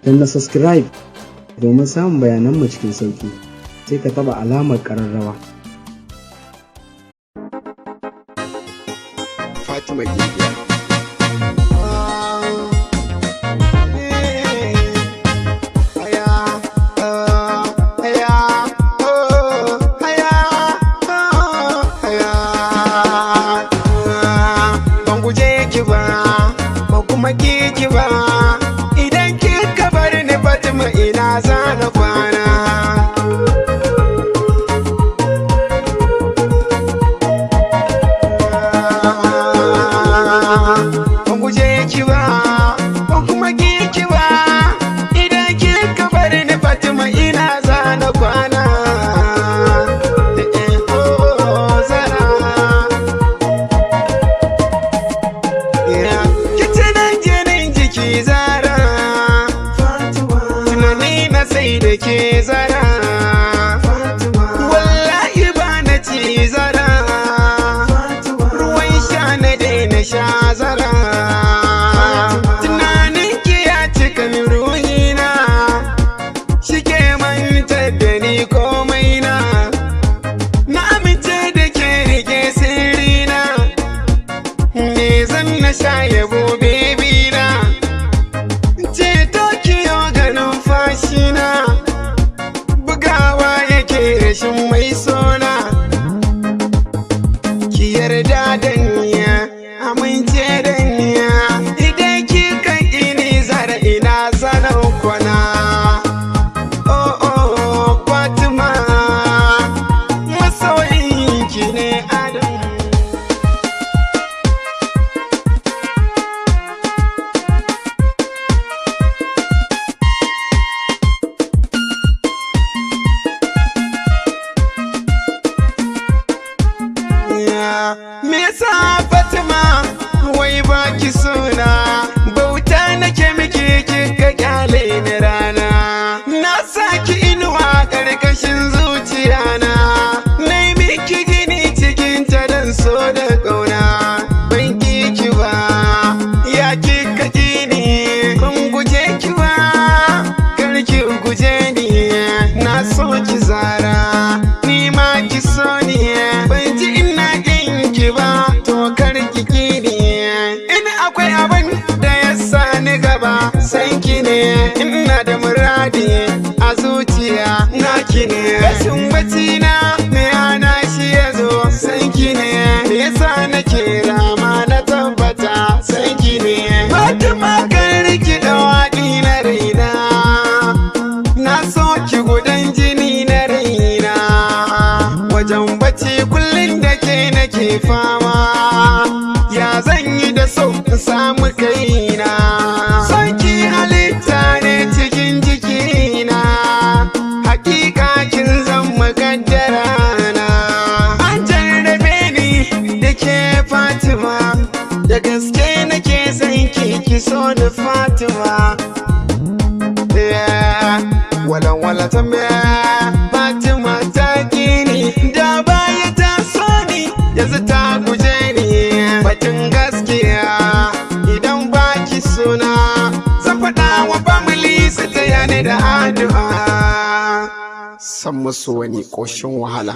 na subscribe domin samun bayananmu cikin sauƙi, sai ka taɓa alamar ƙararrawa. Fatima Gigiya. Ban guje ki ba, ban kuma ki ba, idan kika bar ni Fatima ina za na kwana. Ban guje ki ba, ban kuma ki ba, idan kika bar ni Fatima ina za na kwana. Sai da ke zara, wallahi ba na ci zara, ruwan sha na daina sha zara, tunanin ki ya cika min ruhina, shi ke mantar da ni komai na amince da ke rike sirrina, me zan na sha yabo bebi na, ceto kiyo ganin fashina, bugawa yake rashin mai sona, ki yarda da niya, amince da niya, idan kika ini zara ina zanen kwana. Oh oh Fatima, masoyinki ne Adam. Me yasa Fatima wai baki suna, bauta nake miki kika kyale ni rana, na saki inuwa karkashin zuciya na, nai miki gini cikin ta dan so da kauna, ban ki ba ya kika ni, ban guje ki ba kar ki guje ni, na so ki zara ni ma ki so ni, ban ji ina ba to kar ki kini, in akwai abin da ya sani gaba san ki ne, ina da muradi a zuciya na ki ne, rashin bacci na me hana shi ya zo san ki ne, me yasa nake rama na tabbata san ki ne. Fatima kar ki dawaki na raina, na so ki gudan jini na raina, wajen bacci kullum da ke nake fama, ya zan yi da so in samu kaina, sauki halitta ne cikin jikina, hakika kin zama kaddara na, an jarrabe ni da ke Fatima, da gaske nake son ki so da Fatima. Wala tambaya Fatima ta kini, da baya ta so ni yanzu ta guje ni, batun gaskiya idan baki suna zan faɗa wa family su taya ni da addu'a. San musu wani ƙoshin wahala.